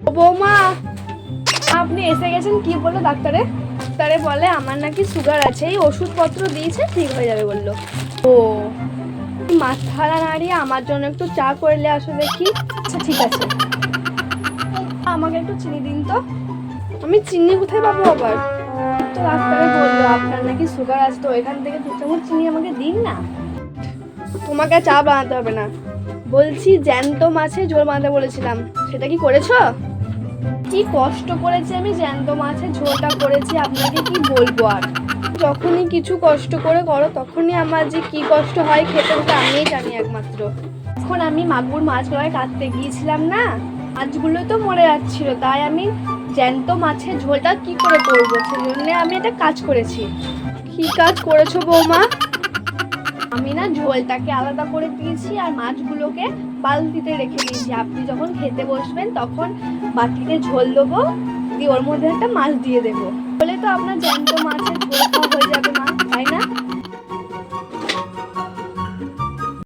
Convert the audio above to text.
ও বৌমা, আপনি এসে গেছেন। কি বললো ডাক্তারে? ডাক্তারে বলে আমার নাকি সুগার আছে, এই ওষুধপত্র দিয়েছে, ঠিক হয়ে যাবে বললো। ও, মাথাটা নাড়িয়ে আমার জন্য একটু চা করলে আসো দেখি। আচ্ছা ঠিক আছে, আমাকে একটু চিনি দিন তো। আমি চিনি কোথায় পাবো আবার? তো ডাক্তারে বললো আপনার নাকি সুগার আছে, তো এখান থেকে 2 চামচ চিনি আমাকে দিন না। তোমাকে চা বানাতে হবে না, বলছি জ্যান্ত মাছের ঝোল বানাতে বলেছিলাম, সেটা কি করেছো? কি কষ্ট করেছি আমি, জ্যান্ত মাছের ঝোলটা করেছি, আপনাকে কি বলবো আর। যখনই কিছু কষ্ট করে করো তখনই আমার যে কি কষ্ট হয় খেতে, ওটা আমিই জানি একমাত্র। এখন আমি মাগুর মাছগুলোকে কাটতে গিয়েছিলাম না, মাছগুলো তো মরে যাচ্ছিল, তাই আমি জ্যান্ত মাছের ঝোলটা কি করে করবো, সেই জন্য আমি একটা কাজ করেছি। কি কাজ করেছো বৌমা? আমি না ঝোলটাকে আলাদা করে দিয়েছি আর মাছগুলোকে বালতিতে রেখে দিয়েছি। আপনি যখন খেতে বসবেন তখন বাটিতে ঝোল দেবো, দিয়ে ওর মধ্যে একটা মাছ দিয়ে দেবো, বলে তো আপনার জ্যান্ত মাছের ঝোল খাওয়া হয়ে যাবে।